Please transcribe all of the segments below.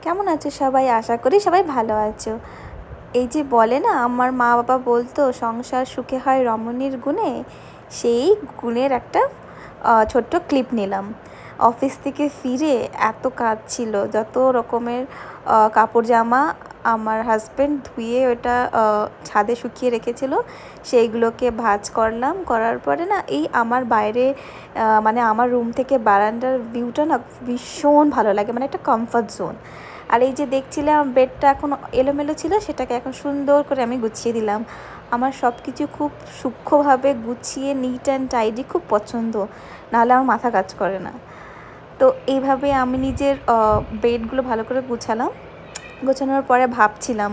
কেমন আছো সবাই? আশা করি সবাই ভালো আছো। এই যে বলে না, আমার মা বাবা বলতো সংসার সুখে হয় রমণীর গুণে, সেই গুণের একটা ছোট্ট ক্লিপ নিলাম। অফিস থেকে ফিরে এত কাজ ছিল, যত রকমের কাপড় জামা আমার হাজব্যান্ড ধুয়ে ওটা ছাদে শুকিয়ে রেখেছিল, সেইগুলোকে ভাঁজ করলাম। করার পরে না, এই আমার বাইরে মানে আমার রুম থেকে বারান্দার ভিউটা না ভীষণ ভালো লাগে, মানে একটা কমফর্ট জোন। আর এই যে দেখছিলাম বেডটা এখন এলোমেলো ছিল, সেটাকে এখন সুন্দর করে আমি গুছিয়ে দিলাম। আমার সব কিছু খুব সূক্ষ্মভাবে গুছিয়ে নিট অ্যান্ড টাইডি খুব পছন্দ, নাহলে আমার মাথা কাজ করে না। তো এইভাবে আমি নিজের বেডগুলো ভালো করে গুছালাম। গোছানোর পরে ভাবছিলাম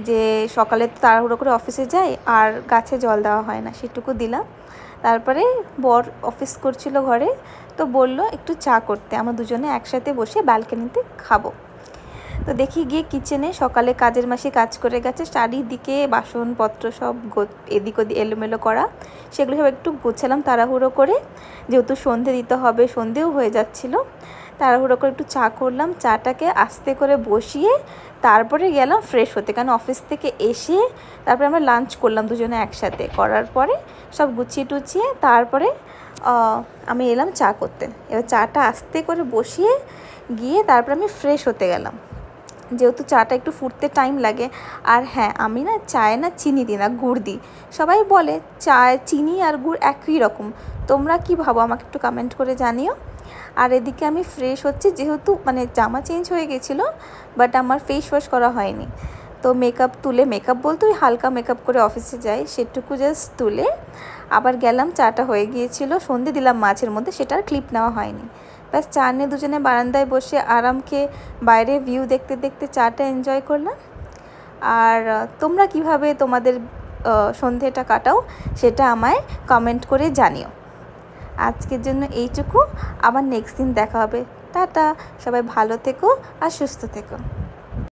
যে সকালে তো তাড়াহুড়ো করে অফিসে যাই, আর গাছে জল দেওয়া হয় না, সেটুকু দিলাম। তারপরে বর অফিস করছিল ঘরে, তো বলল একটু চা করতে, আমরা দুজনে একসাথে বসে ব্যালকনিতে খাবো। তো দেখি গিয়ে কিচেনে সকালে কাজের মাসি কাজ করে গেছে, চারিদিকে বাসনপত্র সব এদিক ওদিক এলোমেলো করা, সেগুলো সব একটু গোছালাম তাড়াহুড়ো করে, যেহেতু সন্ধে দিতে হবে, সন্ধেও হয়ে যাচ্ছিলো। তাড়াহুড়ো করে একটু চা করলাম, চাটাকে আস্তে করে বসিয়ে তারপরে গেলাম ফ্রেশ হতে, কারণ অফিস থেকে এসে তারপরে আমরা লাঞ্চ করলাম দুজনে একসাথে। করার পরে সব গুছিয়ে টুছিয়ে তারপরে আমি এলাম চা করতে। এবার চাটা আস্তে করে বসিয়ে গিয়ে তারপর আমি ফ্রেশ হতে গেলাম, যেহেতু চাটা একটু ফুটতে টাইম লাগে। আর হ্যাঁ, আমি না চায়ে না চিনি দিই না, গুড় দিই। সবাই বলে চায় চিনি আর গুড় একই রকম, তোমরা কি ভাবো আমাকে একটু কমেন্ট করে জানিও। আর এদিকে আমি ফ্রেশ হচ্ছি, যেহেতু মানে জামা চেঞ্জ হয়ে গেছিলো, বাট আমার ফেস ওয়াশ করা হয়নি। তো মেকআপ তুলে, মেকআপ বলতে ওই হালকা মেকআপ করে অফিসে যাই, সেটুকু জাস্ট তুলে আবার গেলাম। চাটা হয়ে গিয়েছিলো, সন্ধে দিলাম মাঝের মধ্যে, সেটার ক্লিপ নেওয়া হয়নি। ব্যাস চা নিয়ে দুজনে বারান্দায় বসে আরাম খেয়ে বাইরে ভিউ দেখতে দেখতে চাটা এনজয় করলাম। আর তোমরা কিভাবে তোমাদের সন্ধেটা কাটাও সেটা আমায় কমেন্ট করে জানিও। আজকের জন্য এইটুকু, আবার নেক্সট দিন দেখা হবে। টাটা, সবাই ভালো থেকো আর সুস্থ থেকো।